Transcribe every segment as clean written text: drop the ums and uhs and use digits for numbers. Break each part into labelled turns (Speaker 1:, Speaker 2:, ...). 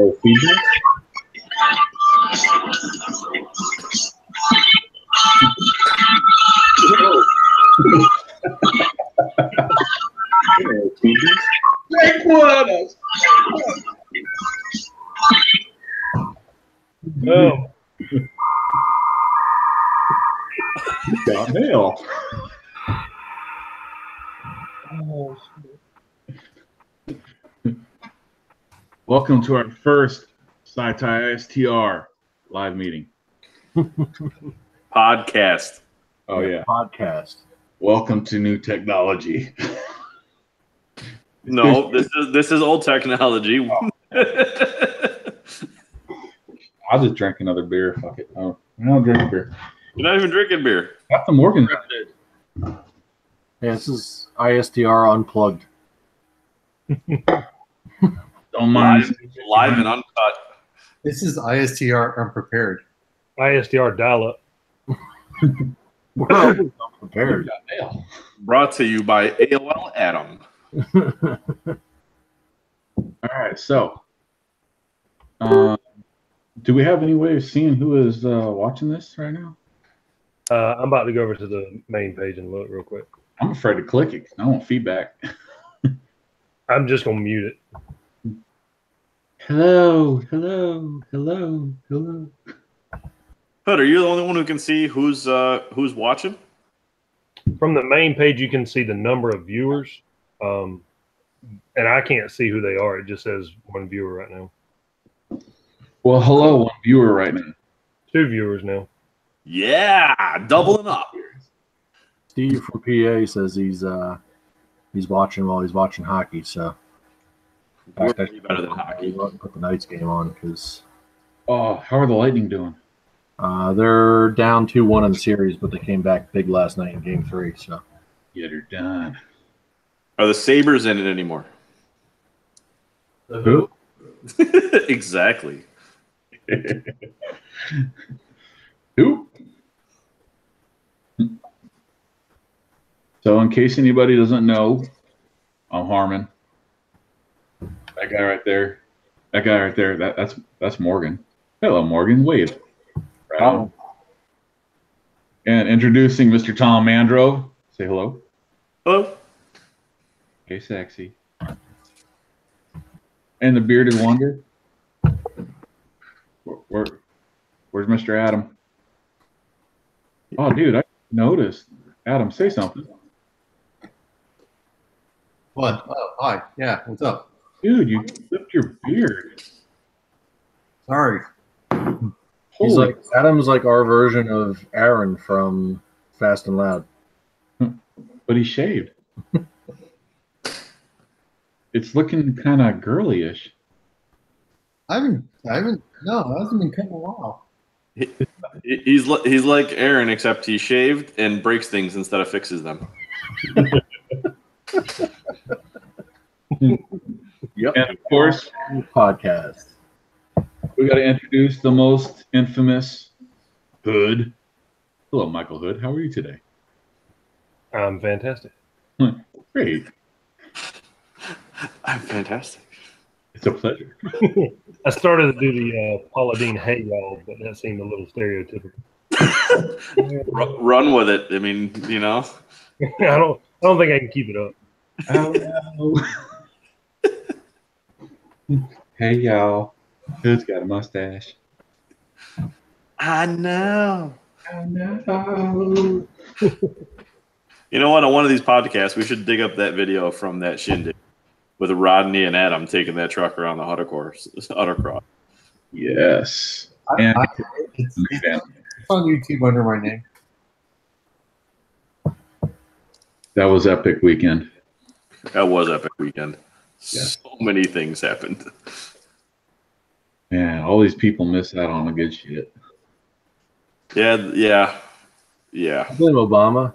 Speaker 1: little feedback.
Speaker 2: Make one of us.
Speaker 3: Oh,
Speaker 1: Downhill. Welcome to our first ISTR live meeting.
Speaker 2: Podcast.
Speaker 1: Oh yeah,
Speaker 4: Podcast.
Speaker 1: welcome to new technology.
Speaker 2: No, this is old technology.
Speaker 1: I'll just drink another beer. Fuck it. Oh, I don't drink beer.
Speaker 2: You're not even drinking beer.
Speaker 1: Got the Morgan.
Speaker 4: Yeah, this is ISTR Unplugged.
Speaker 1: Don't mind.
Speaker 2: Live and uncut.
Speaker 5: This is ISTR unprepared.
Speaker 3: ISTR dial-up.
Speaker 4: We're always unprepared.
Speaker 2: Brought to you by AOL Adam.
Speaker 1: All right, so do we have any way of seeing who is watching this right now?
Speaker 3: I'm about to go over to the main page and look real quick.
Speaker 1: I'm afraid to click it. I want feedback.
Speaker 3: I'm just gonna mute it.
Speaker 1: Hello, hello, hello, hello.
Speaker 2: Hood, are you the only one who can see who's watching?
Speaker 3: From the main page, you can see the number of viewers, and I can't see who they are. It just says one viewer right now.
Speaker 1: Well, hello, one viewer right now.
Speaker 3: 2 viewers now.
Speaker 2: Yeah, doubling up.
Speaker 4: Steve from PA says he's watching while he's watching hockey. So,
Speaker 2: We're way better than hockey.
Speaker 4: Put the Knights game on because
Speaker 1: Oh, how are the Lightning doing?
Speaker 4: they're down 2-1 in the series, but they came back big last night in Game 3. So,
Speaker 1: Yeah, they're done.
Speaker 2: Are the Sabres in it anymore?
Speaker 1: Who?
Speaker 2: Exactly.
Speaker 1: Who? So, in case anybody doesn't know, I'm Harmon. That guy right there. That guy right there. That's Morgan. Hello, Morgan. Wave. Right on. And introducing Mr. Tom Mandrov. Say hello.
Speaker 2: Hello.
Speaker 1: Hey, sexy. And the bearded wonder. Where's Mr. Adam? Oh, dude, I noticed. Adam, say something.
Speaker 5: What? Oh, hi. Yeah, what's up?
Speaker 1: Dude, you clipped your beard.
Speaker 5: Sorry.
Speaker 4: he's
Speaker 1: Holy,
Speaker 4: like Adam's like our version of Aaron from Fast and Loud.
Speaker 1: but he shaved. It's looking kind of girly-ish.
Speaker 5: I haven't, no, it hasn't been cutting in a while.
Speaker 2: He's like Aaron, except he shaved and breaks things instead of fixes them.
Speaker 4: Yep.
Speaker 1: And of course,
Speaker 4: Podcast.
Speaker 1: we got to introduce the most infamous Hood. Hello, Michael Hood. How are you today?
Speaker 3: I'm fantastic.
Speaker 1: Great.
Speaker 2: I'm fantastic.
Speaker 1: It's a pleasure.
Speaker 3: I started to do the Paula Dean "Hey y'all," but that seemed a little stereotypical.
Speaker 2: Run with it. I mean, you know.
Speaker 3: I don't think I can keep it up.
Speaker 1: Oh, no. Hey, y'all. Hood's got a mustache.
Speaker 2: I know.
Speaker 1: I know.
Speaker 2: You know what? On one of these podcasts, we should dig up that video from that shindig with Rodney and Adam taking that truck around the autocross.
Speaker 1: Yes.
Speaker 5: It's on YouTube under my name.
Speaker 1: That was epic weekend.
Speaker 2: That was epic weekend.
Speaker 1: Yeah.
Speaker 2: So many things happened.
Speaker 1: Man, all these people miss out on the good shit.
Speaker 2: Yeah.
Speaker 4: I blame Obama.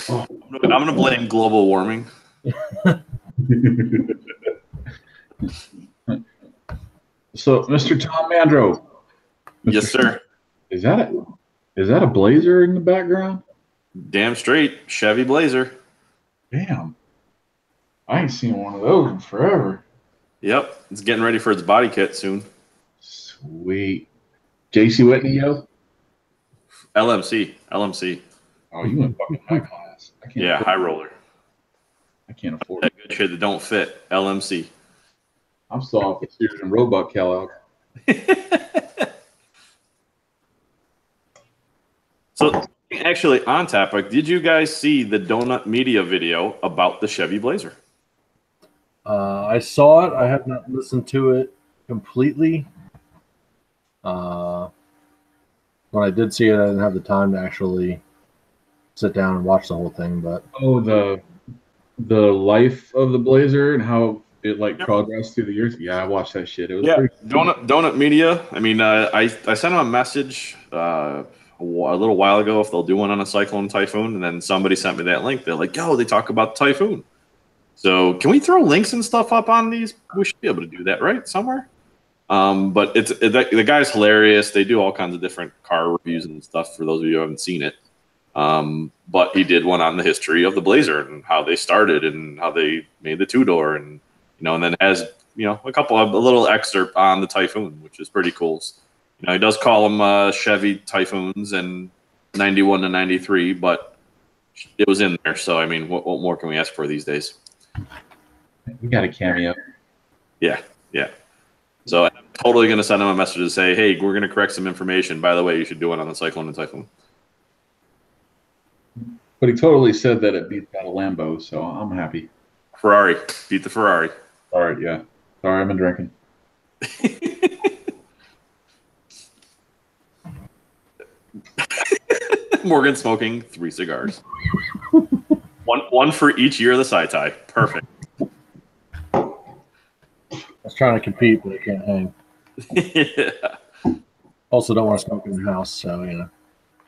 Speaker 2: I'm going to blame global warming.
Speaker 1: So, Mr. Tom Mandro.
Speaker 2: Yes, sir.
Speaker 1: Is that a Blazer in the background?
Speaker 2: Damn straight. Chevy Blazer.
Speaker 1: Damn. I ain't seen one of those in forever.
Speaker 2: Yep, it's getting ready for its body kit soon.
Speaker 1: Sweet. JC Whitney, yo?
Speaker 2: LMC.
Speaker 1: Oh, you in fucking high class. I can't
Speaker 2: Yeah,
Speaker 1: afford
Speaker 2: high roller.
Speaker 1: I can't afford
Speaker 2: That
Speaker 1: it.
Speaker 2: good shit that don't fit. LMC.
Speaker 1: I'm still off the Sears and Roebuck Kellogg.
Speaker 2: So, actually, on topic, did you guys see the Donut Media video about the Chevy Blazer?
Speaker 4: I saw it. I have not listened to it completely. When I did see it, I didn't have the time to actually sit down and watch the whole thing. But
Speaker 1: Oh, the life of the Blazer and how it like
Speaker 2: Yep.
Speaker 1: progressed through the years. Yeah, I watched that shit. It was
Speaker 2: Yeah,
Speaker 1: pretty.
Speaker 2: Donut Media. I mean, I sent them a message a little while ago if they'll do one on a Cyclone Typhoon, and then somebody sent me that link. They're like, "Yo, they talk about Typhoon." So can we throw links and stuff up on these? We should be able to do that, right? Somewhere. But the guy's hilarious. They do all kinds of different car reviews and stuff for those of you who haven't seen it. But he did one on the history of the Blazer and how they started and how they made the two-door, and and then has a little excerpt on the Typhoon, which is pretty cool. He does call them Chevy Typhoons and 91 to 93, but it was in there. So I mean, what more can we ask for these days?
Speaker 1: We got a cameo.
Speaker 2: Yeah. So I'm totally going to send him a message to say, hey, we're going to correct some information. By the way, you should do it on the Cyclone and Typhoon.
Speaker 1: But he totally said that it beat out a Lambo, so I'm happy.
Speaker 2: Ferrari. Beat the Ferrari.
Speaker 1: All right, yeah. Sorry, I've been drinking.
Speaker 2: Morgan smoking 3 cigars. one for each year of the sci-tie. Perfect.
Speaker 4: I was trying to compete, but I can't hang.
Speaker 2: Yeah.
Speaker 4: Also, don't want to smoke in the house, so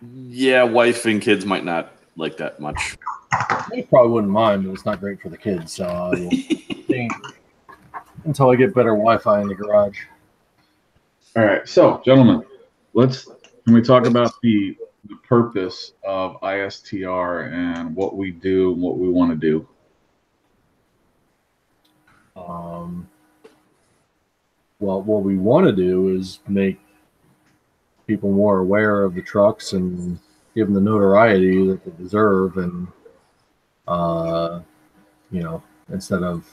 Speaker 2: Yeah, wife and kids might not like that much.
Speaker 4: I probably wouldn't mind, but it's not great for the kids. So I will think until I get better Wi-Fi in the garage.
Speaker 1: All right, so gentlemen, can we talk about the purpose of ISTR and what we do and what we want to do?
Speaker 4: Well, what we want to do is make people more aware of the trucks and give them the notoriety that they deserve, and instead of,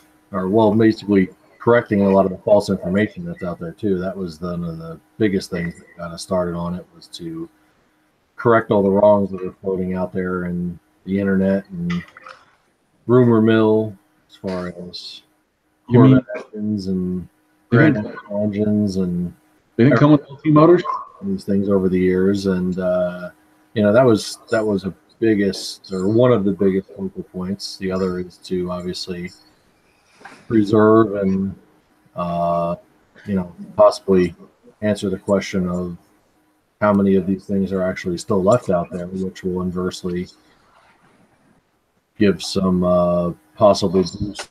Speaker 4: basically correcting a lot of the false information that's out there too. That was one of the biggest things that got us started on it, was to correct all the wrongs that are floating out there in the internet and rumor mill, as far as Corvette engines and Grand Am engines and
Speaker 1: They didn't come with LT motors?
Speaker 4: these things over the years, and that was a biggest, or one of the biggest focal points. The other is to obviously preserve and possibly answer the question of how many of these things are actually still left out there, which will inversely give some possible boost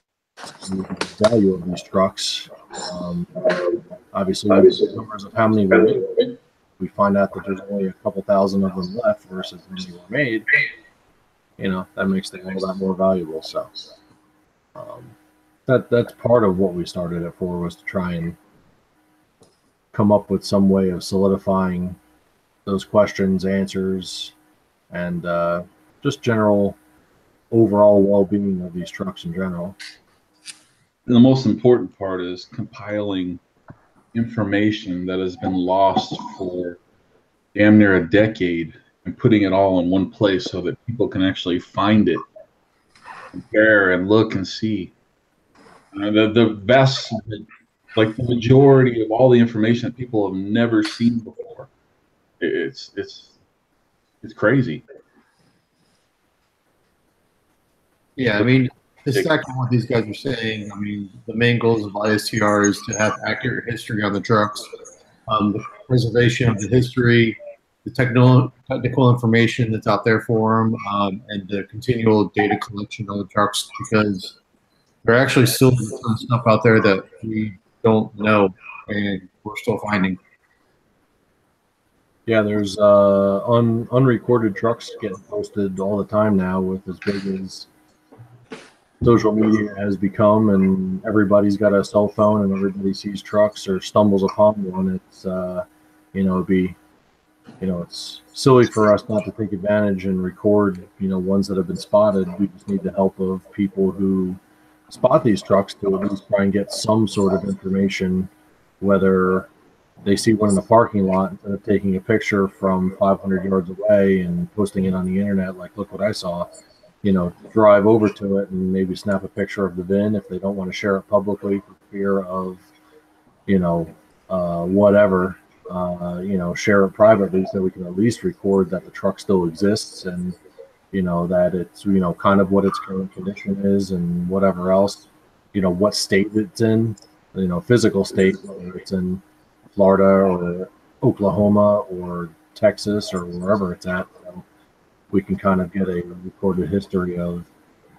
Speaker 4: to the value of these trucks. Obviously, the numbers of how many were made, we find out that there's only a couple thousand of them left versus many were made. That makes things a lot more valuable. So that's part of what we started it for, was to try and come up with some way of solidifying those questions, answers, and just general overall well-being of these trucks in general.
Speaker 1: And the most important part is compiling information that has been lost for damn near a decade and putting it all in one place so that people can actually find it, compare and look and see. The best, like the majority of all the information that people have never seen before. It's crazy.
Speaker 5: Yeah, I mean, it's exactly what these guys are saying. I mean, the main goals of ISTR is to have accurate history on the trucks, the preservation of the history, the technical information that's out there for them, and the continual data collection on the trucks, because there are actually still some stuff out there that we don't know and we're still finding.
Speaker 4: Yeah, there's unrecorded trucks getting posted all the time now, with as big as social media has become, and everybody's got a cell phone, and everybody sees trucks or stumbles upon one. It's it'd be, it's silly for us not to take advantage and record, ones that have been spotted. We just need the help of people who spot these trucks to at least try and get some sort of information, whether they see one in the parking lot, instead of taking a picture from 500 yards away and posting it on the internet, like, look what I saw, drive over to it and maybe snap a picture of the VIN if they don't want to share it publicly for fear of, whatever, share it privately so we can at least record that the truck still exists, and, that it's, kind of what its current condition is and whatever else, what state it's in, physical state, whether it's in Florida or Oklahoma or Texas or wherever it's at. So we can kind of get a recorded history of,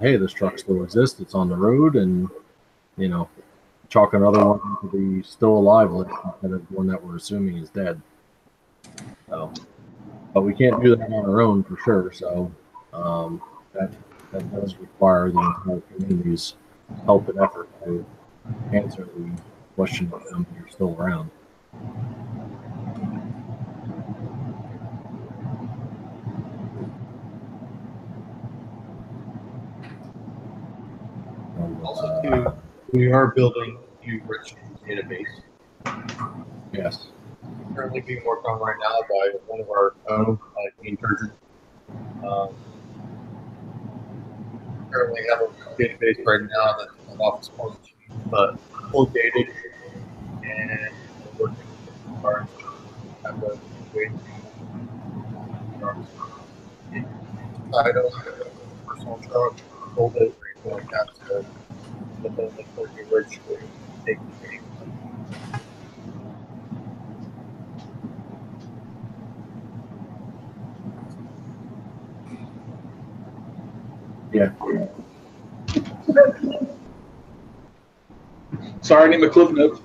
Speaker 4: hey, this truck still exists, it's on the road, and, chalk another one to the still alive list instead of one that we're assuming is dead. So, but we can't do that on our own for sure. So that does require the entire community's help and effort to answer the question of them if you're still around.
Speaker 5: Also, too, we are building a new registry database.
Speaker 4: Yes.
Speaker 5: Currently being worked on right now by one of our own, Introductory. Currently have a database right now that's an office point, but full dated, and we're working with cars to have a way to title, personal truck, hold it, or like that, to put them in the new registry, take the name.
Speaker 4: Yeah.
Speaker 1: Sorry, I need my clip notes.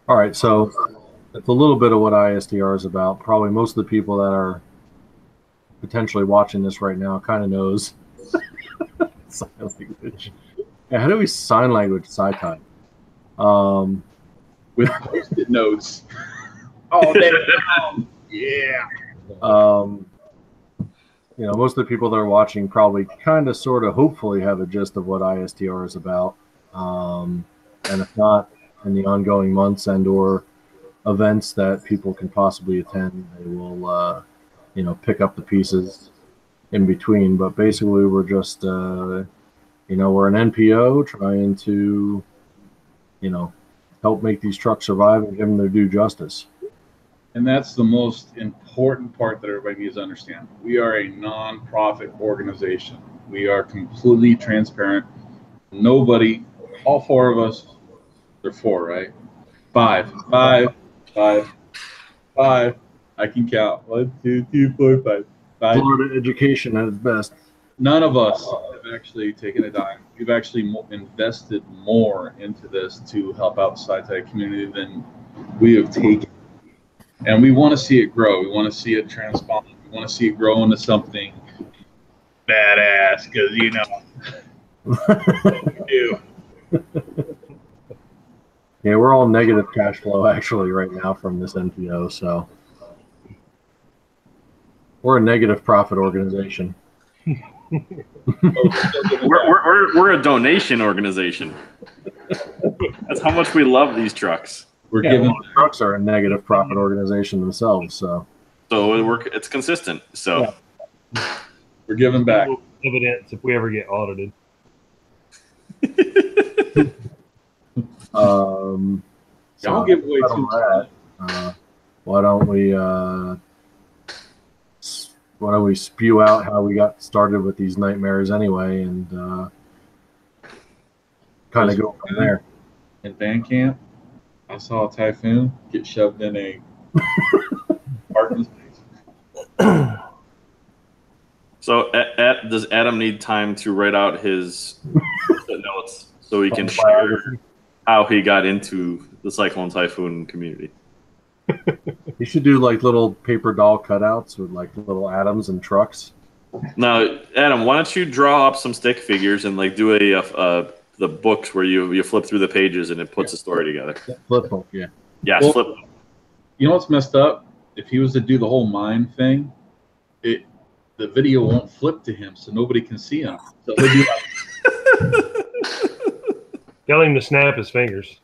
Speaker 4: All right, so it's a little bit of what ISTR is about. Probably most of the people that are potentially watching this right now kind of knows sign language. Yeah, how do we sign language sci-type?
Speaker 1: With post-it notes. Oh, damn. Yeah.
Speaker 4: Most of the people that are watching probably kind of, sort of, hopefully have a gist of what ISTR is about. And if not, in the ongoing months and or events that people can possibly attend, they will, pick up the pieces in between. But basically, we're just, we're an NPO trying to, help make these trucks survive and give them their due justice.
Speaker 1: And that's the most important part that everybody needs to understand. We are a non-profit organization. We are completely transparent. Nobody, all four of us, they're four, right? Five. I can count. 1, 2, 3, 4, 5.
Speaker 4: Florida education at its best.
Speaker 1: None of us have actually taken a dime. We've actually invested more into this to help out the sci-tech community than we have taken. And we want to see it grow. We want to see it transform. We want to see it grow into something badass, because, we do.
Speaker 4: Yeah, we're all negative cash flow actually right now from this NPO, so we're a negative profit organization.
Speaker 2: we're a donation organization. That's how much we love these trucks.
Speaker 1: We're giving
Speaker 4: trucks are a negative profit organization themselves, so
Speaker 2: it's consistent. So
Speaker 1: we're giving back
Speaker 3: evidence if we ever get audited.
Speaker 1: Don't give away too much.
Speaker 4: Why don't we spew out how we got started with these nightmares anyway, and kind of go from there.
Speaker 1: In band camp, I saw a Typhoon get shoved in a parking space.
Speaker 2: So, does Adam need time to write out his notes so he can share how he got into the Cyclone Typhoon community?
Speaker 4: You should do like little paper doll cutouts with like little atoms and trucks.
Speaker 2: Now, Adam, why don't you draw up some stick figures and like do the books where you flip through the pages and it puts a story together.
Speaker 4: Flip book, yeah.
Speaker 2: Yes,
Speaker 1: Well,
Speaker 2: flip.
Speaker 1: You know what's messed up? If he was to do the whole mind thing, the video won't flip to him, so nobody can see him. So he'll be like,
Speaker 3: Tell him to snap his fingers.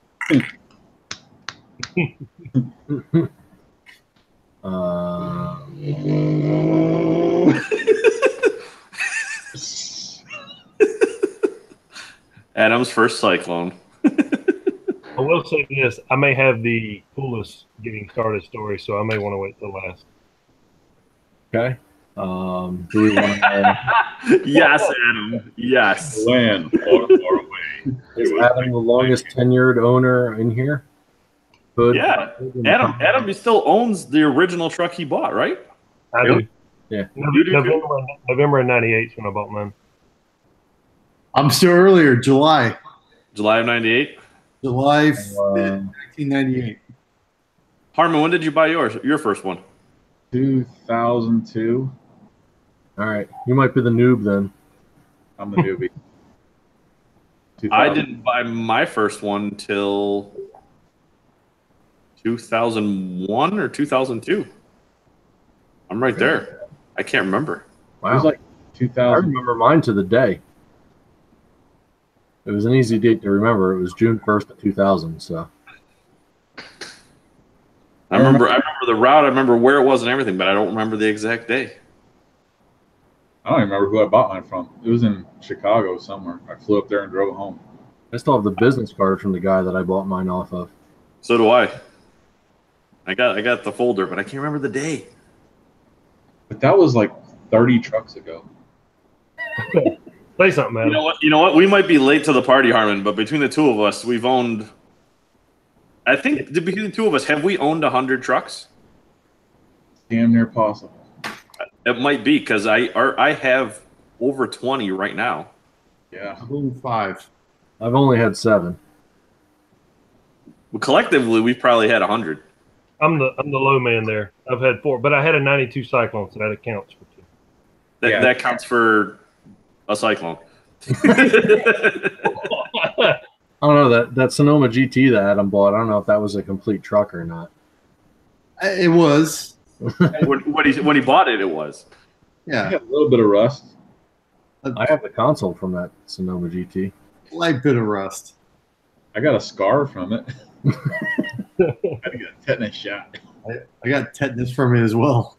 Speaker 2: Adam's first Syclone.
Speaker 3: I will say this: I may have the coolest getting started story, so I may want to wait till last.
Speaker 4: Okay. Do we want to?
Speaker 2: Yes, Adam. Yes.
Speaker 1: land far, far away.
Speaker 4: Is Adam the longest tenured owner in here? Hood,
Speaker 2: Yeah. Adam, he still owns the original truck he bought, right?
Speaker 3: I
Speaker 2: Really?
Speaker 3: do.
Speaker 4: Yeah.
Speaker 2: You do too?
Speaker 3: November of '98 is when I bought mine.
Speaker 5: I'm still earlier, July
Speaker 2: July of '98.
Speaker 5: July 5th,
Speaker 4: Uh,
Speaker 5: 1998.
Speaker 2: Harmon, when did you buy your first one?
Speaker 1: 2002.
Speaker 4: all right. You might be the noob then.
Speaker 1: I'm the newbie.
Speaker 2: I didn't buy my first one till 2001 or 2002. I'm right there. I can't remember.
Speaker 1: It was
Speaker 4: Wow.
Speaker 1: like
Speaker 4: I
Speaker 1: 2000.
Speaker 4: remember mine to the day. It was an easy date to remember. It was June 1st of 2000. So
Speaker 2: I remember the route. I remember where it was and everything, but I don't remember the exact day.
Speaker 1: I don't even remember who I bought mine from. It was in Chicago somewhere. I flew up there and drove home.
Speaker 4: I still have the business card from the guy that I bought mine off of.
Speaker 2: So do I. I got the folder, but I can't remember the day.
Speaker 1: But that was like 30 trucks ago.
Speaker 3: Say something, man.
Speaker 2: You know what? We might be late to the party, Harmon, but between the two of us, we've owned. I think between the two of us, have we owned 100 trucks?
Speaker 1: Damn near possible.
Speaker 2: It might be because I have over 20 right now.
Speaker 1: Yeah.
Speaker 5: I've owned 5.
Speaker 4: I've only had 7.
Speaker 2: Well, collectively, we've probably had 100.
Speaker 3: I'm the low man there. I've had 4, but I had a '92 Cyclone, so that accounts for 2.
Speaker 2: That counts for a Syclone.
Speaker 4: I don't know that Sonoma GT that Adam bought. I don't know if that was a complete truck or not.
Speaker 5: It was.
Speaker 2: when he bought it, it was.
Speaker 1: I
Speaker 5: Yeah.
Speaker 1: got a little bit of rust.
Speaker 4: I have the console from that Sonoma GT.
Speaker 5: Light bit of rust.
Speaker 2: Uh,
Speaker 1: I got a scar from it. I had to get a tetanus shot.
Speaker 5: I got tetanus from it as well.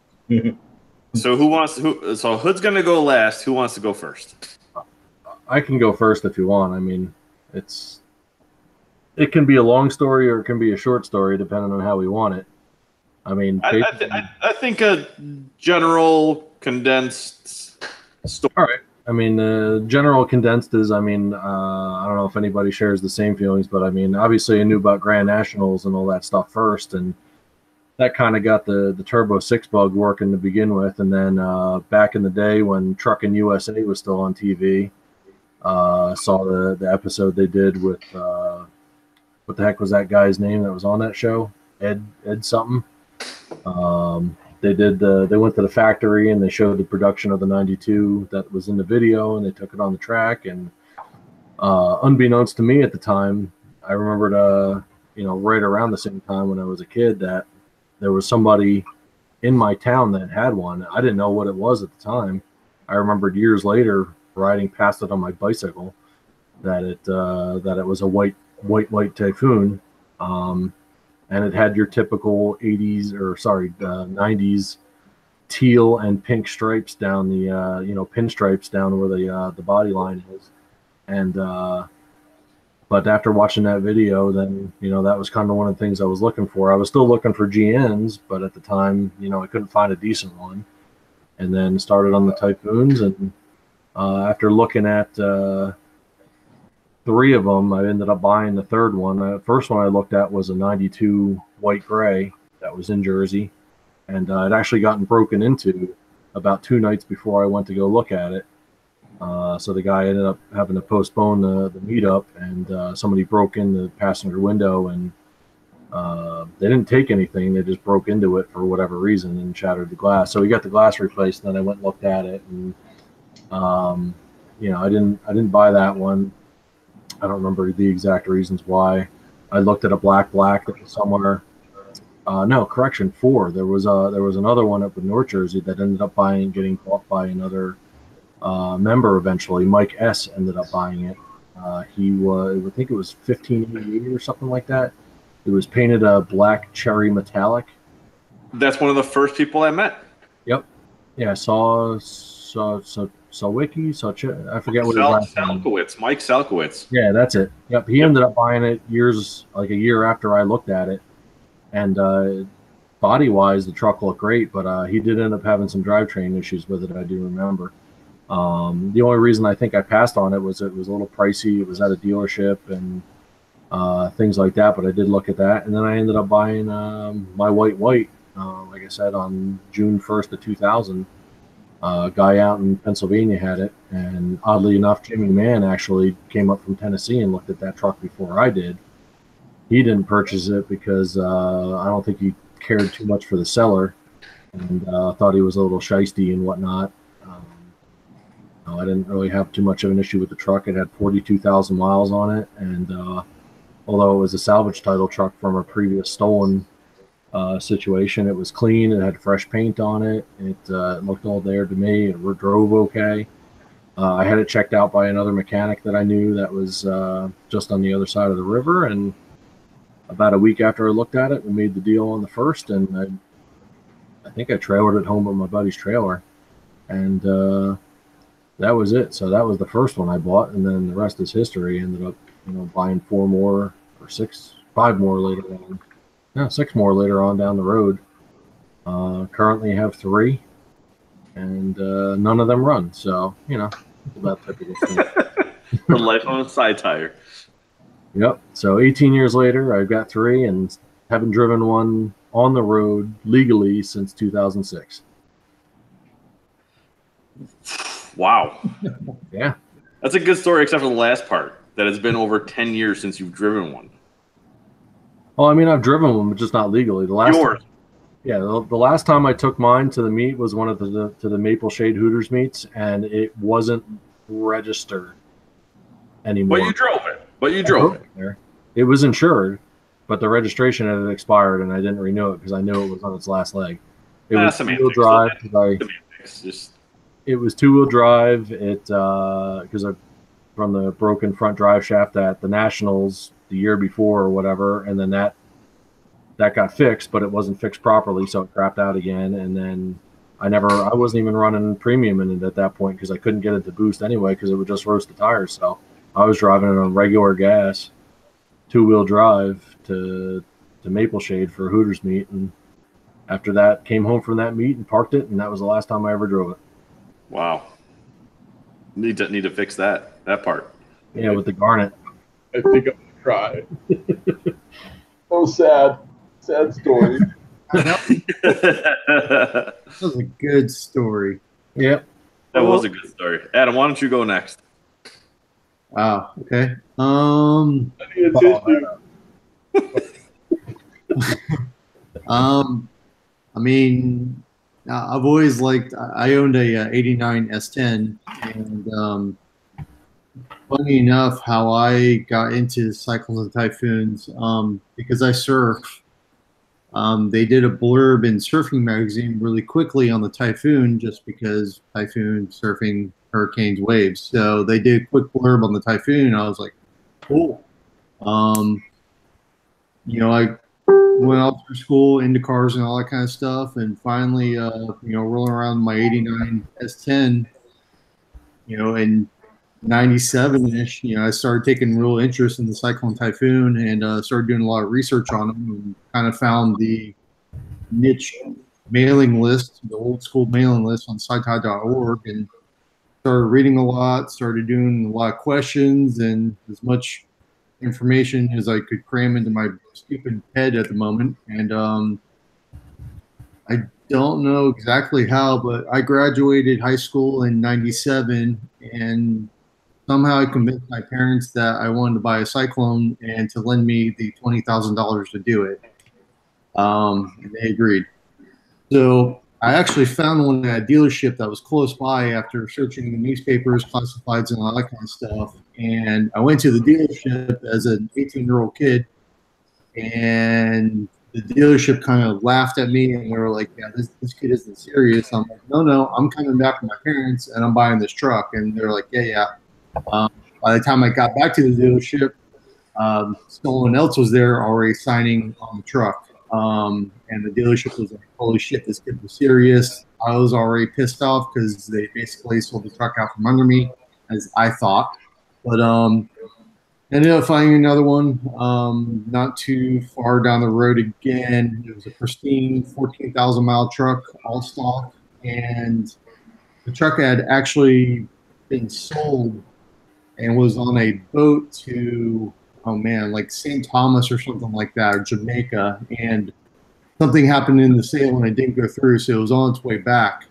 Speaker 2: So So Hood's gonna go last. Who wants to go first?
Speaker 4: I can go first if you want. I mean, it can be a long story or it can be a short story depending on how we want it. I mean,
Speaker 2: I think a general condensed story.
Speaker 4: all right. I mean, general condensed is, I mean, I don't know if anybody shares the same feelings, but I mean, obviously I knew about Grand Nationals and all that stuff first, and that kind of got the Turbo 6 bug working to begin with. And then back in the day when Truckin' USA was still on TV, saw the episode they did with, what the heck was that guy's name that was on that show? Ed something. They went to the factory and they showed the production of the 92 that was in the video, and they took it on the track. And unbeknownst to me at the time, I remembered, right around the same time when I was a kid, that there was somebody in my town that had one. I didn't know what it was at the time. I remembered years later riding past it on my bicycle that it was a white Typhoon. And it had your typical 90s teal and pink stripes down the, pinstripes down where the body line is. And, but after watching that video, then, that was kind of one of the things I was looking for. I was still looking for GNs, but at the time, I couldn't find a decent one. And then started on the Typhoons. And after looking at 3 of them, I ended up buying the third one. The first one I looked at was a 92 white gray that was in Jersey, and it actually gotten broken into about 2 nights before I went to go look at it. So the guy ended up having to postpone the meetup, and somebody broke in the passenger window and They didn't take anything. They just broke into it for whatever reason and shattered the glass. So we got the glass replaced, and then I went and looked at it, and I didn't buy that one. I don't remember the exact reasons why. I looked at a black that was somewhere. No, correction, 4. There was another one up in North Jersey that ended up getting bought by another member eventually. Mike S. ended up buying it. I think it was 1588 or something like that. It was painted a black cherry metallic.
Speaker 2: That's one of the first people I met.
Speaker 4: Yep. Yeah, I saw Wiki. I forget what his last name was.
Speaker 2: Mike Salkowitz.
Speaker 4: Yeah, that's it. Yep. He ended up buying it a year after I looked at it. And body-wise, the truck looked great, but he did end up having some drivetrain issues with it, I do remember. The only reason I think I passed on it was a little pricey. It was at a dealership and things like that, but I did look at that. And then I ended up buying my white, like I said, on June 1st of 2000. A guy out in Pennsylvania had it, and oddly enough, Jimmy Mann actually came up from Tennessee and looked at that truck before I did. He didn't purchase it because I don't think he cared too much for the seller, and thought he was a little shisty and whatnot. I didn't really have too much of an issue with the truck. It had 42,000 miles on it, and although it was a salvage title truck from a previous stolen situation, it was clean. It had fresh paint on it. It looked all there to me. It drove okay. I had it checked out by another mechanic that I knew that was just on the other side of the river, and about a week after I looked at it, we made the deal on the first, and I think I trailered it home with my buddy's trailer, and that was it. So that was the first one I bought, and then the rest is history. Ended up, buying 5 more later on. No, 6 more later on down the road. Currently have 3, and none of them run. So it's about typical stuff.
Speaker 2: The life on a side tire.
Speaker 4: Yep. So 18 years later, I've got 3 and haven't driven one on the road legally since 2006.
Speaker 2: Wow.
Speaker 4: Yeah.
Speaker 2: That's a good story, except for the last part, that it's been over 10 years since you've driven one.
Speaker 4: Well, I mean, I've driven one, but just not legally. The last time I took mine to the meet was one of the Maple Shade Hooters meets, and it wasn't registered anymore.
Speaker 2: But you drove it.
Speaker 4: There. It was insured, but the registration had expired, and I didn't renew it because I knew it was on its last leg. It was two-wheel drive. It was two-wheel drive. It because from the broken front drive shaft at the Nationals the year before or whatever, and then that got fixed, but it wasn't fixed properly, so it crapped out again. And then I wasn't even running premium in it at that point because I couldn't get it to boost anyway because it would just roast the tires. So I was driving it on regular gas, two-wheel drive to Maple Shade for a Hooters meet, and after that came home from that meet and parked it, and that was the last time I ever drove it.
Speaker 2: Wow. Need to fix that part.
Speaker 4: Yeah, with the garnet.
Speaker 1: I think I'm gonna cry. Oh, sad story.
Speaker 5: That was a good story.
Speaker 4: Yep.
Speaker 2: That was a good story. Adam, why don't you go next?
Speaker 5: Okay.
Speaker 1: I need a tissue.
Speaker 5: I mean, I've always liked. I owned a '89 S10, and funny enough, how I got into cyclones and typhoons because I surf. They did a blurb in Surfing Magazine really quickly on the Typhoon, just because Typhoon, surfing, hurricanes, waves. So they did a quick blurb on the Typhoon, and I was like, cool. I went off through school, into cars and all that kind of stuff, and finally, rolling around my '89 S10, in '97-ish, I started taking real interest in the Cyclone Typhoon and started doing a lot of research on them, and kind of found the niche mailing list, the old school mailing list on sci-tie.org, and started reading a lot, started doing a lot of questions, and as much information as I could cram into my stupid head at the moment. And I don't know exactly how, but I graduated high school in '97, and somehow I convinced my parents that I wanted to buy a Syclone and to lend me the $20,000 to do it. And they agreed. So I actually found one at a dealership that was close by after searching the newspapers, classifieds, and all that kind of stuff. And I went to the dealership as an 18-year-old kid, and the dealership kind of laughed at me, and they were like, "Yeah, this kid isn't serious." I'm like, "No, I'm coming back with my parents, and I'm buying this truck." And they're like, "Yeah." By the time I got back to the dealership, someone else was there already signing on the truck. And the dealership was like, "Holy shit, this kid was serious." I was already pissed off because they basically sold the truck out from under me, as I thought. But ended up finding another one not too far down the road again. It was a pristine 14,000-mile truck, all stock. And the truck had actually been sold and was on a boat to, oh man, like St. Thomas or something like that, or Jamaica. And something happened in the sale and it didn't go through, so it was on its way back.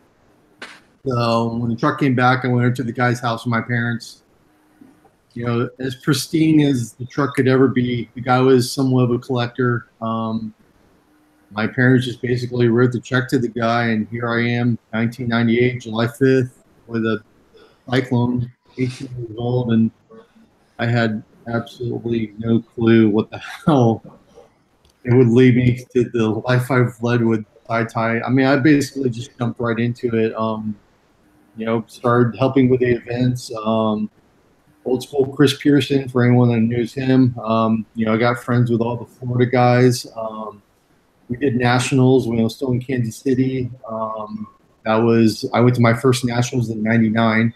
Speaker 5: So when the truck came back, I went over to the guy's house with my parents. You know, as pristine as the truck could ever be. The guy was somewhat of a collector. My parents just basically wrote the check to the guy, and here I am, 1998, July 5th, with a Syclone, 18 years old, and I had absolutely no clue what the hell it would lead me to the life I've led with tie. I mean, I basically just jumped right into it. You know, started helping with the events. Old school Chris Pearson, for anyone that knows him. You know, I got friends with all the Florida guys. We did nationals when I was still in Kansas City. I went to my first nationals in '99.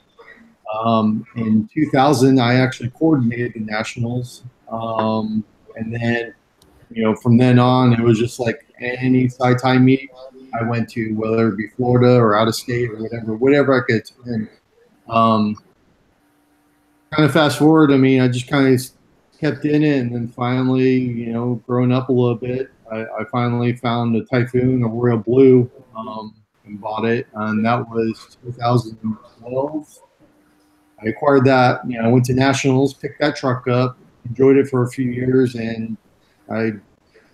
Speaker 5: In 2000, I actually coordinated the nationals. And then, you know, from then on, it was just like any tie meet I went to, whether it be Florida or out of state or whatever I could attend. Kind of fast forward, I mean, I just kind of kept in it, and then finally, you know, growing up a little bit, I finally found a Typhoon, a Royal Blue, and bought it, and that was 2012. I acquired that. You know, I went to nationals, picked that truck up, enjoyed it for a few years, and I,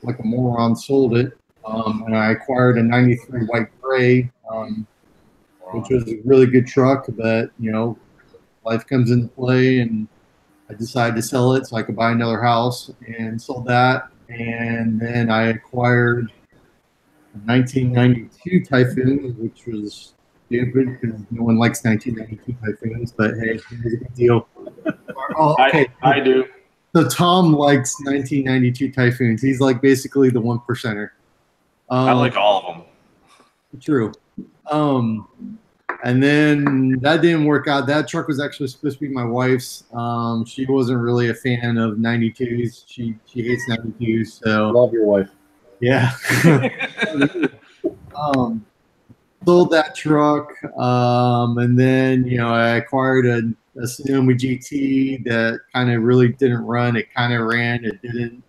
Speaker 5: like a moron, sold it. And I acquired a '93 white gray, which was a really good truck, but you know, life comes into play, and I decided to sell it so I could buy another house, and sold that. And then I acquired a 1992 Typhoon, which was stupid because no one likes 1992 Typhoons, but hey, it was a good deal. Oh, okay.
Speaker 2: I do.
Speaker 5: So Tom likes 1992 Typhoons. He's like basically the 1%er.
Speaker 2: I like all of them.
Speaker 5: True. And then that didn't work out. That truck was actually supposed to be my wife's. She wasn't really a fan of 92s. She hates 92s. So
Speaker 4: Love your wife.
Speaker 5: yeah. Sold that truck. And then, you know, I acquired a Sonoma GT that kind of really didn't run. It kind of ran. It didn't.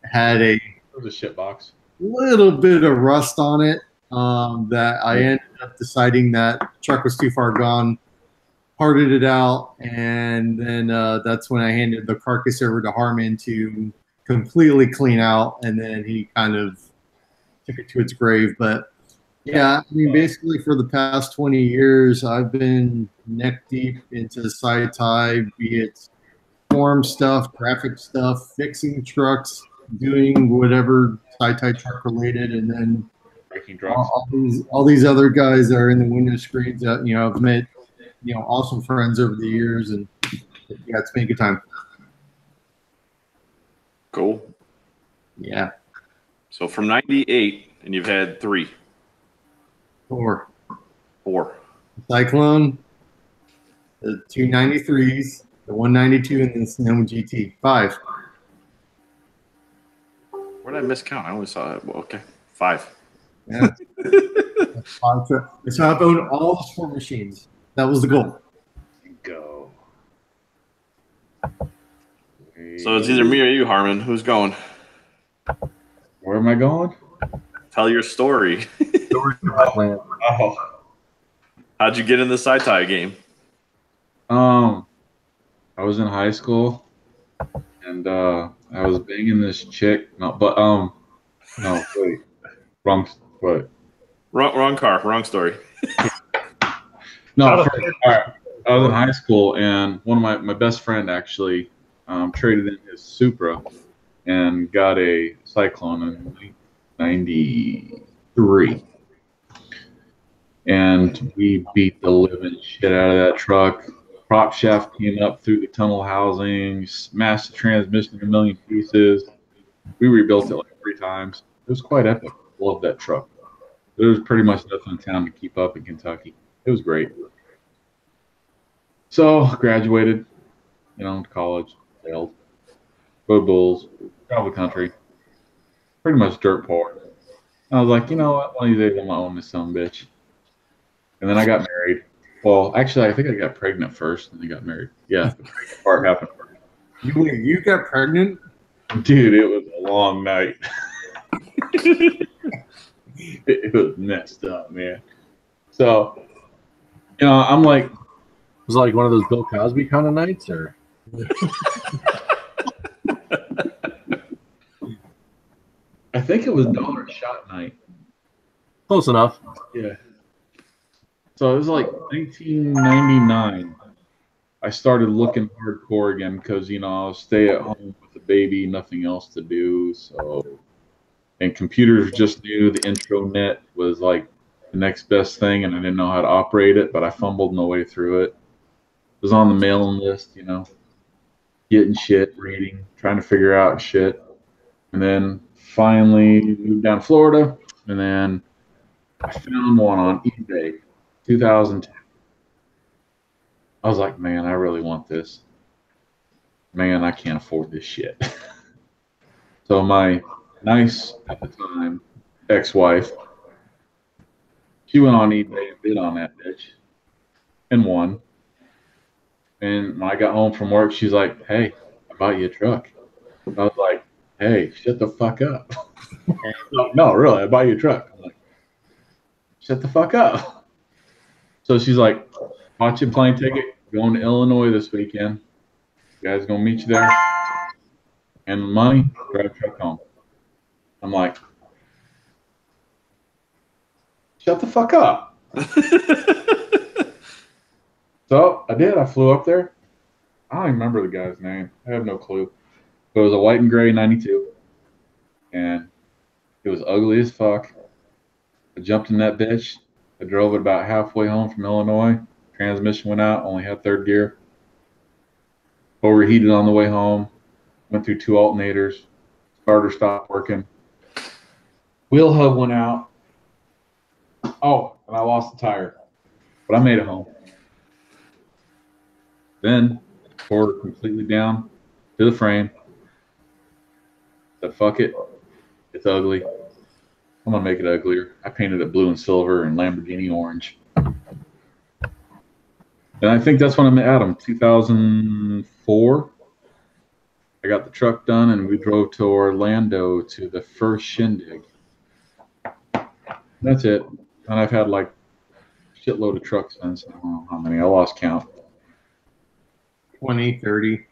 Speaker 5: Had a
Speaker 1: shit box.
Speaker 5: little bit of rust on it. That I ended up deciding that the truck was too far gone, parted it out, and then that's when I handed the carcass over to Harmon to completely clean out, and then he kind of took it to its grave. But yeah, I mean, basically for the past 20 years, I've been neck deep into side tie, be it form stuff, graphic stuff, fixing trucks, doing whatever side tie truck related, and then all these other guys that are in the window screens that, you know, I've met, you know, awesome friends over the years, and yeah, it's been a good time.
Speaker 2: Cool.
Speaker 5: Yeah.
Speaker 2: So from '98, and you've had three.
Speaker 5: Four.
Speaker 2: Syclone,
Speaker 5: the 293s, the 192, and the Sonoma GT. 5.
Speaker 2: Where did I miscount? I only saw it. Well, okay, 5.
Speaker 5: Yeah. So I've owned all the sport machines. That was the goal.
Speaker 1: Go.
Speaker 2: So it's either me or you, Harmon. Who's going?
Speaker 1: Where am I going?
Speaker 2: Tell your story.
Speaker 1: Oh.
Speaker 2: How'd you get in the side tie game?
Speaker 1: I was in high school, and I was banging this chick. No, wait, wrong. What?
Speaker 2: Wrong car. Wrong story.
Speaker 1: No,
Speaker 3: Not a
Speaker 1: first,
Speaker 3: third-
Speaker 1: all right. I was in high school, and one of my best friend actually traded in his Supra and got a Syclone in '93, and we beat the living shit out of that truck. Prop shaft came up through the tunnel housing, smashed the transmission in a million pieces. We rebuilt it like 3 times. It was quite epic. Loved that truck. There was pretty much nothing in town to keep up in Kentucky. It was great. So graduated, to college, failed, go Bulls, travel the country, pretty much dirt poor. I was like, you know what? One of these days I'm gonna own this son of a bitch. And then I got married. Well, actually, I think I got pregnant first, and then got married. Yeah, the pregnant part happened first.
Speaker 5: You got pregnant?
Speaker 1: Dude, it was a long night. It was messed up, man. So, I'm like,
Speaker 4: It was like one of those Bill Cosby kind of nights, or
Speaker 1: I think it was dollar a shot night.
Speaker 4: close enough.
Speaker 1: Yeah. So it was like 1999. I started looking hardcore again because, I'll stay at home with the baby, nothing else to do. So, and computers just new. The intranet was like the next best thing, and I didn't know how to operate it, but I fumbled my way through it. Was on the mailing list, getting shit, reading, trying to figure out shit. And then finally moved down to Florida, and then I found one on eBay, 2010. I was like, man, I really want this. Man, I can't afford this shit. So my nice, at the time, ex-wife, she went on eBay and bid on that bitch and won. And when I got home from work, she's like, hey, I bought you a truck. I was like, hey, shut the fuck up. No, really, I bought you a truck. I'm like, shut the fuck up. So she's like, bought you a plane ticket, going to Illinois this weekend. You guys gonna meet you there. And the money, drive the truck home. I'm like, shut the fuck up. So I did. I flew up there. I don't even remember the guy's name. I have no clue. But it was a white and gray 92. And it was ugly as fuck. I jumped in that bitch. I drove it about halfway home from Illinois. Transmission went out, only had third gear. Overheated on the way home. Went through 2 alternators. Starter stopped working. Wheel hub went out. Oh, and I lost the tire. But I made it home. Then tore it completely down to the frame. Said, fuck it. It's ugly. I'm going to make it uglier. I painted it blue and silver and Lamborghini orange. And I think that's when I met Adam, 2004. I got the truck done, and we drove to Orlando to the first shindig. That's it. And I've had like a shitload of trucks since. I don't know how many. I lost count.
Speaker 5: 20, 30.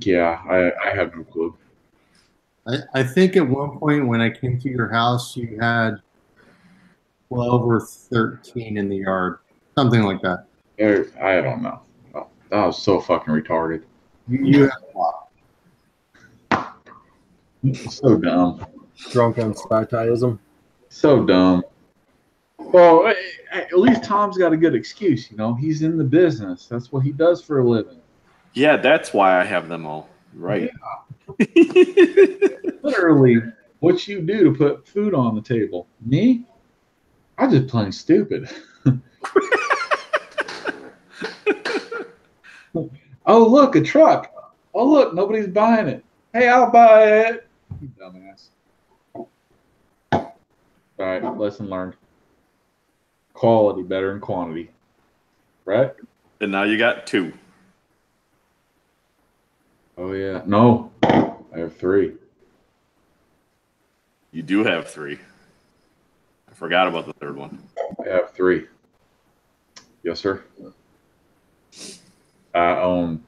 Speaker 1: Yeah, I have no clue.
Speaker 5: I think at one point when I came to your house, you had 12 or 13 in the yard, something like that.
Speaker 1: I don't know. Oh, that was so fucking retarded.
Speaker 5: You had a lot.
Speaker 1: So dumb.
Speaker 4: Drunk on Spytism.
Speaker 1: So dumb. Well, at least Tom's got a good excuse, He's in the business. That's what he does for a living.
Speaker 2: Yeah, that's why I have them all. Right.
Speaker 1: Literally, what you do to put food on the table. Me? I'm just plain stupid. Oh, look, a truck. Oh, look, nobody's buying it. Hey, I'll buy it. You dumbass. All right, lesson learned. Quality better than quantity. Right?
Speaker 2: And now you got 2.
Speaker 1: Oh, yeah. No, I have 3.
Speaker 2: You do have 3. I forgot about the third one.
Speaker 1: I have 3. Yes, sir. I own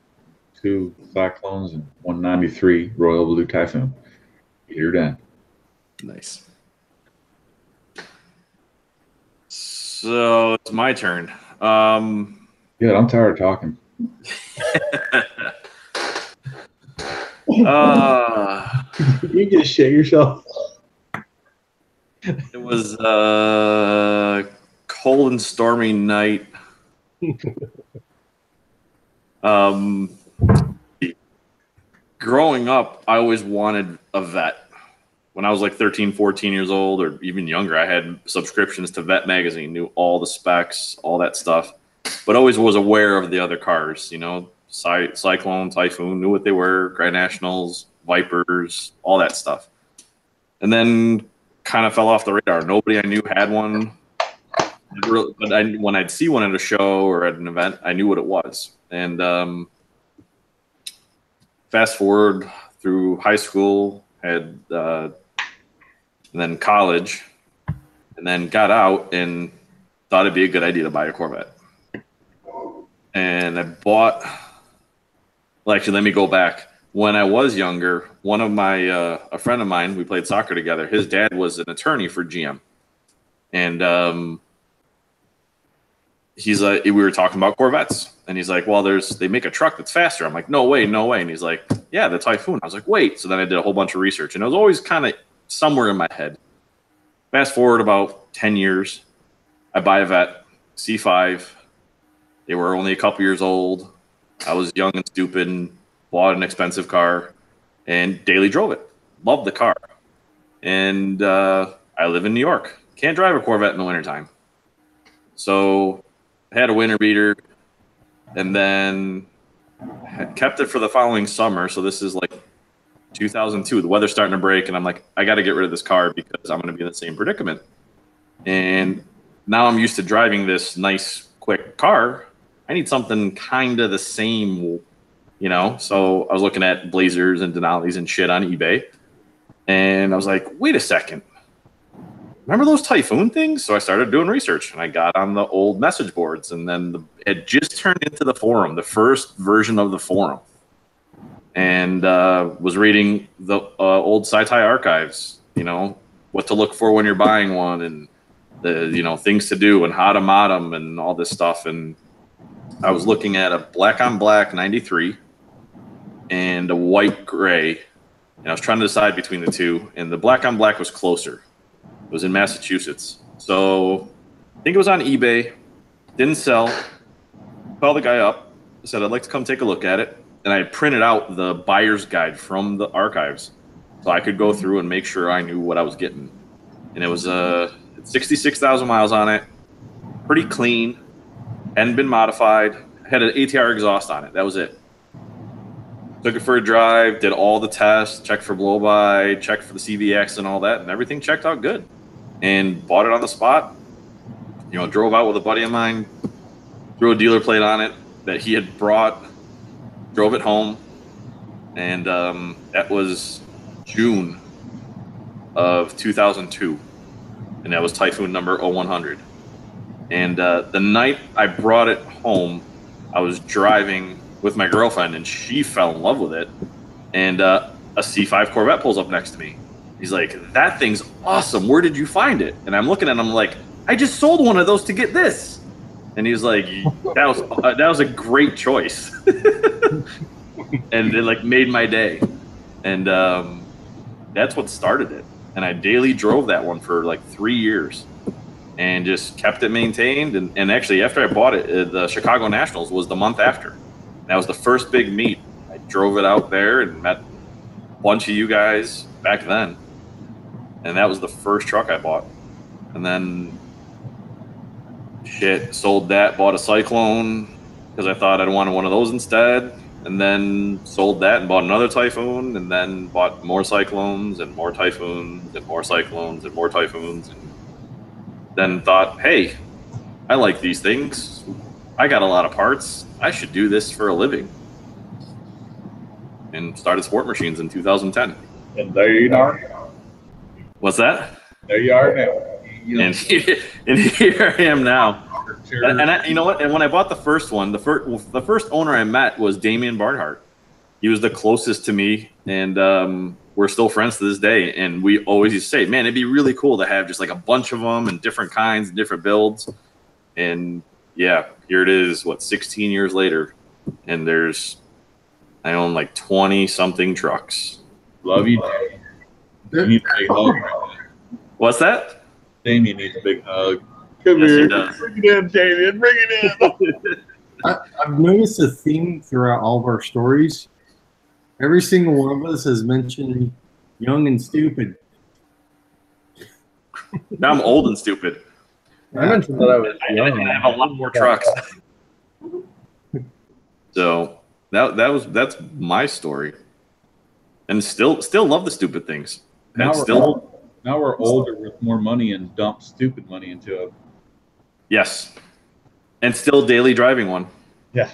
Speaker 1: 2 Cyclones and 193 Royal Blue Typhoon. You're done.
Speaker 2: Nice. So it's my turn.
Speaker 1: Good. I'm tired of talking. You just shit yourself.
Speaker 2: It was a cold and stormy night. Growing up, I always wanted a vet. When I was like 13, 14 years old, or even younger, I had subscriptions to Vet Magazine, knew all the specs, all that stuff, but always was aware of the other cars, you know, Syclone, Typhoon, knew what they were, Grand Nationals, Vipers, all that stuff. And then kind of fell off the radar. Nobody I knew had one. But when I'd see one at a show or at an event, I knew what it was. And fast forward through high school, had and then college, and then got out and thought it'd be a good idea to buy a Corvette. And I bought. Well, actually, let me go back. When I was younger, one of my a friend of mine, we played soccer together. His dad was an attorney for GM, and he's like, we were talking about Corvettes, and he's like, well, they make a truck that's faster. I'm like, no way. And he's like, yeah, the Typhoon. I was like, wait. So then I did a whole bunch of research, and it was always kind of somewhere in my head. Fast forward about 10 years, I buy a Vet C5. They were only a couple years old. I was young and stupid and bought an expensive car and daily drove it. Loved the car. And I live in New York. Can't drive a Corvette in the wintertime. So I had a winter beater and then had kept it for the following summer. So this is like 2002. The weather's starting to break, and I'm like, I got to get rid of this car because I'm going to be in the same predicament. And now I'm used to driving this nice, quick car. I need something kind of the same, you know? So I was looking at Blazers and Denali's and shit on eBay. And I was like, wait a second. Remember those Typhoon things? So I started doing research, and I got on the old message boards. And then it just turned into the forum, the first version of the forum. And was reading the old Sci-Fi archives, you know, what to look for when you're buying one, and the, you know, things to do and how to mod them and all this stuff. And I was looking at a black on black 93 and a white gray, and I was trying to decide between the two, and the black on black was closer. It was in Massachusetts. So I think it was on eBay, didn't sell. Called the guy up, said, I'd like to come take a look at it. And I printed out the buyer's guide from the archives so I could go through and make sure I knew what I was getting. And it was 66,000 miles on it, pretty clean, hadn't been modified, had an ATR exhaust on it. That was it. Took it for a drive, did all the tests, checked for blow-by, checked for the CVX and all that, and everything checked out good. And bought it on the spot. You know, drove out with a buddy of mine, threw a dealer plate on it that he had brought, drove it home, and that was June of 2002, and that was Typhoon number 0100. And the night I brought it home, I was driving with my girlfriend, and she fell in love with it, and a C5 Corvette pulls up next to me. He's like, that thing's awesome. Where did you find it? And I'm looking at him like, I just sold one of those to get this. And he was like, that was a great choice. And it like made my day. And that's what started it. And I daily drove that one for like 3 years and just kept it maintained. And actually, after I bought it, the Chicago Nationals was the month after. That was the first big meet. I drove it out there and met a bunch of you guys back then. And that was the first truck I bought. And then sold that, bought a Syclone because I thought I'd wanted one of those instead, and then sold that and bought another Typhoon, and then bought more Cyclones and more Typhoons and more Cyclones and more Typhoons, and then thought, hey, I like these things. I got a lot of parts. I should do this for a living. And started Sport Machines in 2010.
Speaker 1: And there you are.
Speaker 2: What's that?
Speaker 1: There you are now.
Speaker 2: And here I am now. And you know what? And when I bought the first one, the first owner I met was Damian Barnhart. He was the closest to me, and we're still friends to this day. And we always used to say, man, it'd be really cool to have just like a bunch of them and different kinds and different builds. And yeah, here it is, 16 years later. And I own like 20 something trucks.
Speaker 1: Love you, Damien. You need a big hug right now.
Speaker 2: What's that?
Speaker 1: Damien needs a big hug. Come
Speaker 2: Yes,
Speaker 1: here.
Speaker 2: he does.
Speaker 1: Bring it in, Damien. Bring it in.
Speaker 5: I've noticed a theme throughout all of our stories. Every single one of us has mentioned young and stupid.
Speaker 2: Now I'm old and stupid.
Speaker 4: I mentioned that I was young.
Speaker 2: I have a lot more trucks. So that's my story, and still love the stupid things.
Speaker 1: Now
Speaker 2: And
Speaker 1: we're older with more money and dump stupid money into it.
Speaker 2: yes, and still daily driving one.
Speaker 1: Yeah.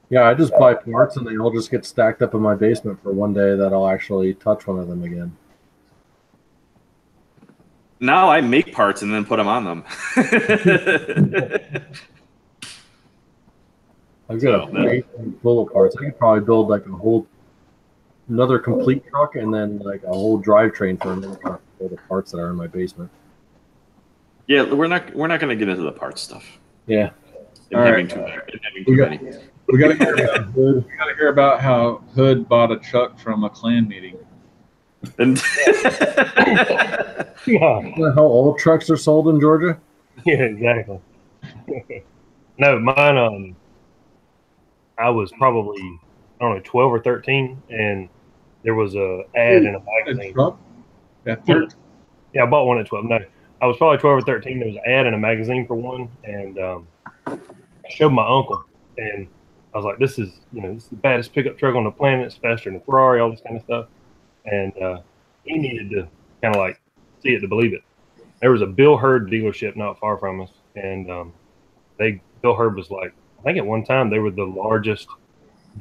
Speaker 4: Yeah, I just buy parts and they all just get stacked up in my basement for one day that I'll actually touch one of them again.
Speaker 2: Now I make parts and then put them on them.
Speaker 4: I've got a basement full of parts. I could probably build like another complete truck and then like a whole drivetrain for another truck for the parts that are in my basement.
Speaker 2: Yeah, we're not going to get into the parts stuff.
Speaker 4: Yeah.
Speaker 1: All right.
Speaker 2: Too many.
Speaker 1: We gotta hear about how Hood bought a truck from a Klan meeting.
Speaker 2: And
Speaker 4: You know how old trucks are sold in Georgia?
Speaker 3: Yeah, exactly. No, mine. I was probably, I don't know, 12 or 13, and there was a ad in a magazine.
Speaker 1: Truck? At 13?
Speaker 3: Yeah, I bought one at 12. No, I was probably 12 or 13. There was an ad in a magazine for one, and I showed my uncle, and I was like, "This is the baddest pickup truck on the planet. It's faster than a Ferrari, all this kind of stuff." And he needed to kind of like see it to believe it. There was a Bill Hurd dealership not far from us, and Bill Hurd was like, I think at one time they were the largest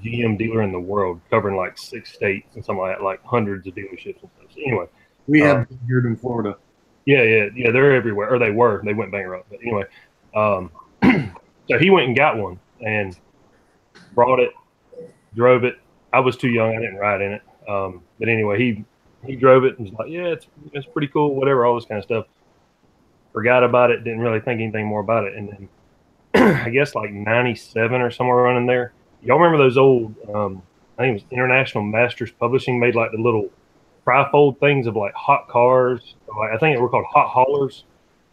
Speaker 3: GM dealer in the world, covering like 6 states and something like that, like hundreds of dealerships and stuff. So anyway,
Speaker 5: We have been here in Florida.
Speaker 3: yeah, they're everywhere, or they were. They went bankrupt, but anyway, so he went and got one and brought it, drove it. I was too young; I didn't ride in it. But anyway, he drove it and was like, "Yeah, it's pretty cool, whatever, all this kind of stuff." Forgot about it, didn't really think anything more about it, and then I guess like 97 or somewhere around in there. Y'all remember those old? I think it was International Masters Publishing made like the little trifold things of like hot cars. Like, I think they were called hot haulers.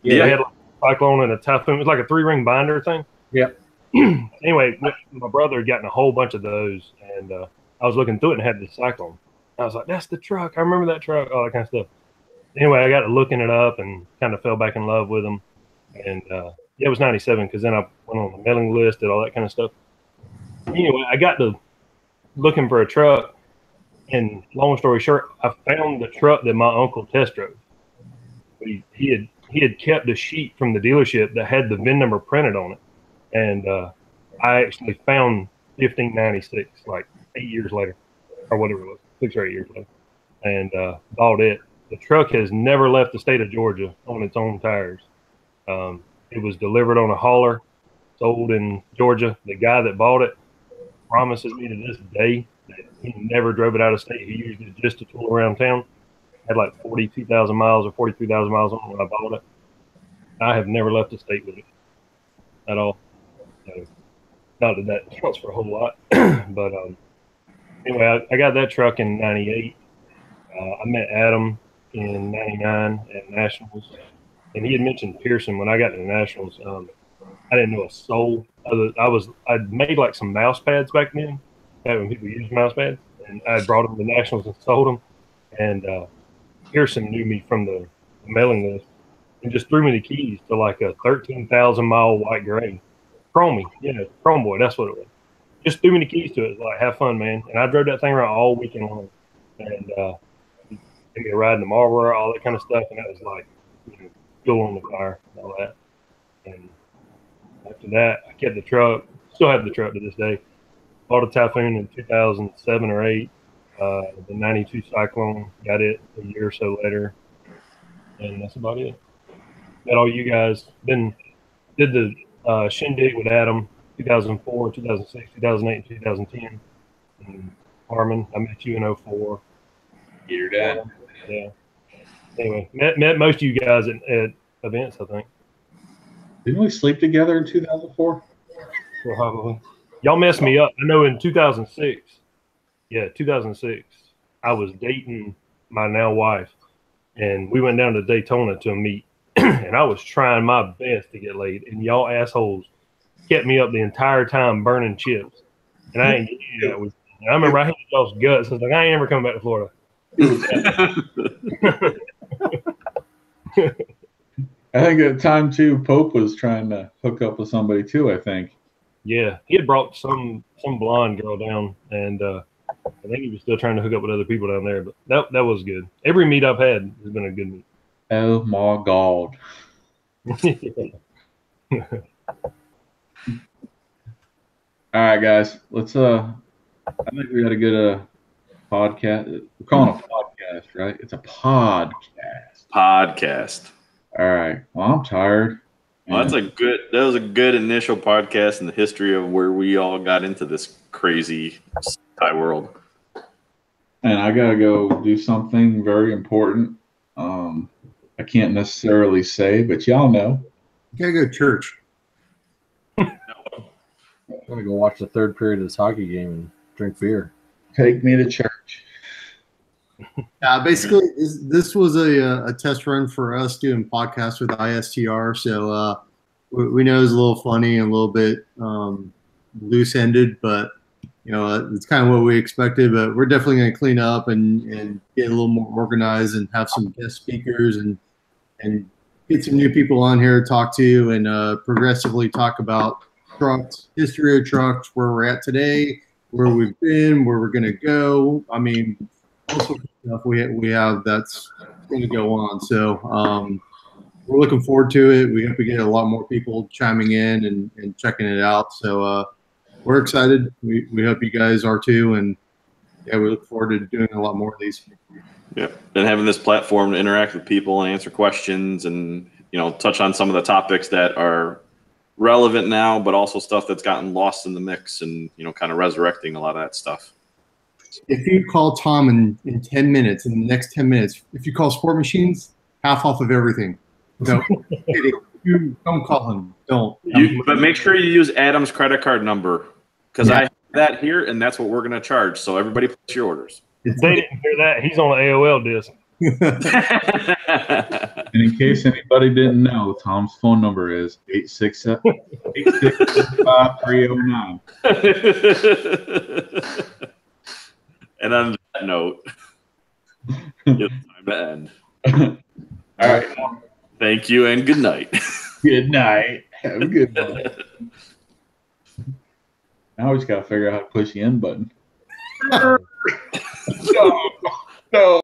Speaker 2: Yeah.
Speaker 3: They had like a Cyclone and a Typhoon. It was like a 3-ring binder thing.
Speaker 4: Yep.
Speaker 3: Anyway, my brother had gotten a whole bunch of those, and I was looking through it and had the Cyclone. I was like, "That's the truck. I remember that truck." All that kind of stuff. Anyway, I got to looking it up and kind of fell back in love with them. And yeah, it was 97 because then I went on the mailing list, did all that kind of stuff. Anyway, I got to looking for a truck, and long story short, I found the truck that my uncle test drove. He had kept a sheet from the dealership that had the VIN number printed on it, and I actually found 1596 like 8 years later, or whatever it was, 6 or 8 years later, and bought it. The truck has never left the state of Georgia on its own tires. It was delivered on a hauler, sold in Georgia. The guy that bought it promises me to this day that he never drove it out of state. He used it just to tool around town. Had like 42,000 miles or 43,000 miles on it when I bought it. I have never left the state with it at all. So, not that counts for a whole lot, but anyway, I got that truck in '98. I met Adam in '99 at Nationals, and he had mentioned Pearson when I got to the Nationals. I didn't know a soul. I'd made like some mouse pads back then, back when people used mouse pads, and I had brought them to Nationals and sold them. And Pearson knew me from the mailing list and just threw me the keys to like a 13,000 mile white gray Chromie, Chrome Boy. That's what it was. Just threw me the keys to it. Like, have fun, man. And I drove that thing around all weekend long, and gave me a ride in the Marlboro, all that kind of stuff. And that was like, fuel on the fire and all that. And after that, I kept the truck. Still have the truck to this day. Bought a Typhoon in 2007 or 8. The '92 Syclone, got it a year or so later, and that's about it. Met all you guys. Did the Shindig with Adam, 2004, 2006, 2008, 2010. And Harmon, I met you in 04.
Speaker 1: Get her done.
Speaker 3: Yeah. Anyway, met most of you guys at events, I think.
Speaker 1: Didn't we sleep together in 2004?
Speaker 3: Probably. Y'all messed me up. I know in 2006. Yeah, 2006. I was dating my now wife, and we went down to Daytona to meet, and I was trying my best to get laid, and y'all assholes kept me up the entire time burning chips, and I ain't getting that with. And I remember I hated y'all's guts. I was like, I ain't ever coming back to Florida.
Speaker 1: I think at the time too, Pope was trying to hook up with somebody too. I think.
Speaker 3: Yeah, he had brought some blonde girl down, and I think he was still trying to hook up with other people down there. But that was good. Every meet I've had has been a good meet.
Speaker 1: Oh my God. All right, guys. Let's I think we got a good podcast. We're calling it a podcast, right? It's a podcast.
Speaker 2: Podcast.
Speaker 1: All right. Well, I'm tired.
Speaker 2: Well, that was a good initial podcast in the history of where we all got into this crazy sci world.
Speaker 1: And I gotta go do something very important. I can't necessarily say, but y'all know.
Speaker 5: You gotta go to church.
Speaker 4: I'm gonna go watch the third period of this hockey game and drink beer.
Speaker 1: Take me to church.
Speaker 5: Basically, this was a test run for us doing podcasts with ISTR. So we know it's a little funny and a little bit loose ended, but it's kind of what we expected. But we're definitely going to clean up and get a little more organized and have some guest speakers and get some new people on here to talk to and progressively talk about trucks, history of trucks, where we're at today, where we've been, where we're going to go. I mean, all sorts of stuff we have that's going to go on. So we're looking forward to it. We hope we get a lot more people chiming in and checking it out. So we're excited. We hope you guys are too. And yeah, we look forward to doing a lot more of these.
Speaker 2: Yep. And having this platform to interact with people and answer questions and, touch on some of the topics that are relevant now, but also stuff that's gotten lost in the mix and, kind of resurrecting a lot of that stuff.
Speaker 5: If you call Tom in 10 minutes, in the next 10 minutes, if you call Sport Machines, half off of everything. No, you don't call him. Don't.
Speaker 2: But make sure you use Adam's credit card number because I have that here, and that's what we're going to charge. So everybody place your orders.
Speaker 3: They didn't hear that. He's on an AOL disc.
Speaker 1: And in case anybody didn't know, Tom's phone number is 867-865-309.
Speaker 2: And on that note, it's time to end.
Speaker 1: All right.
Speaker 2: Thank you and good night.
Speaker 1: Good night. Have a good one. Now we just got to figure out how to push the end button. No.